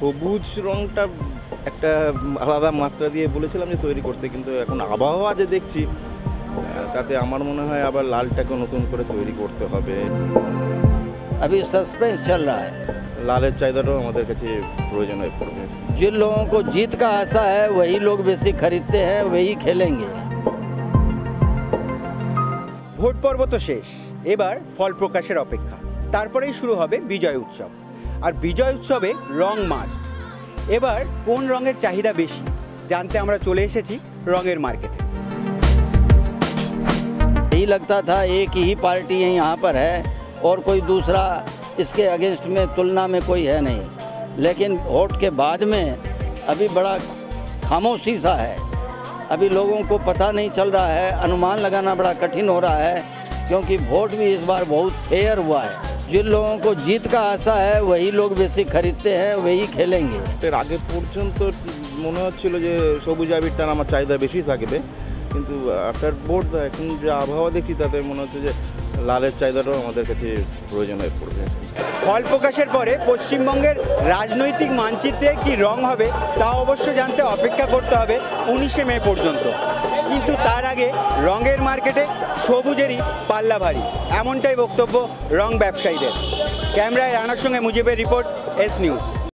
সবুজ রংটা একটা আলাদা মাত্রা দিয়ে বলেছিলাম যে তৈরি করতে, কিন্তু এখন আবহাওয়া যে দেখছি তাতে আমার মনে হয় আবার লালটাকে নতুন করে তৈরি করতে হবে। अभी सस्पेंस चल रहा है। লালের চাহিদাটাও আমাদের কাছে প্রয়োজন হয়ে পড়বে। जिन लोगों को जीत का आशा है वही लोग बेसी खरीदते हैं, वही खेलेंगे। ভোট পর্ব তো শেষ, এবার ফল প্রকাশের অপেক্ষা। তারপরেই শুরু হবে বিজয় উৎসব, আর বিজয় উৎসবে রং মাস্ট। এবার কোন রঙের চাহিদা বেশি জানতে আমরা চলে এসেছি রঙের মার্কেটে। यही लगता था एक ही पार्टी यहाँ पर है और कोई दूसरा इसके अगेंस्ट में तुलना में कोई है नहीं, लेकिन वोट के बाद में अभी बड़ा खामोशी सा है। अभी लोगों को पता नहीं चल रहा है, अनुमान लगाना बड़ा कठिन हो रहा है, क्योंकि वोट भी इस बार बहुत फेयर हुआ है। जिन लोगों को जीत का आशा है वही लोग बेसी खरीदते हैं, वही खेलेंगे। এর আগে পর্যন্ত মনে হচ্ছিল যে সবুজ আবিরটার আমার চাহিদা বেশি থাকবে, কিন্তু আফটার ভোট এখন যে আবহাওয়া দেখছি তাতে মনে হচ্ছে যে লালের চাহিদাটাও আমাদের কাছে প্রয়োজন হয়ে পড়বে। ফল প্রকাশের পরে পশ্চিমবঙ্গের রাজনৈতিক মানচিত্রে কি রং হবে তা অবশ্য জানতে অপেক্ষা করতে হবে 19শে মে পর্যন্ত। কিন্তু তার আগে রঙের মার্কেটে সবুজেরই পাল্লা ভারী, এমনটাই বক্তব্য রং ব্যবসায়ীদের। ক্যামেরায় রানার সঙ্গে মুজিবের রিপোর্ট, এস নিউজ।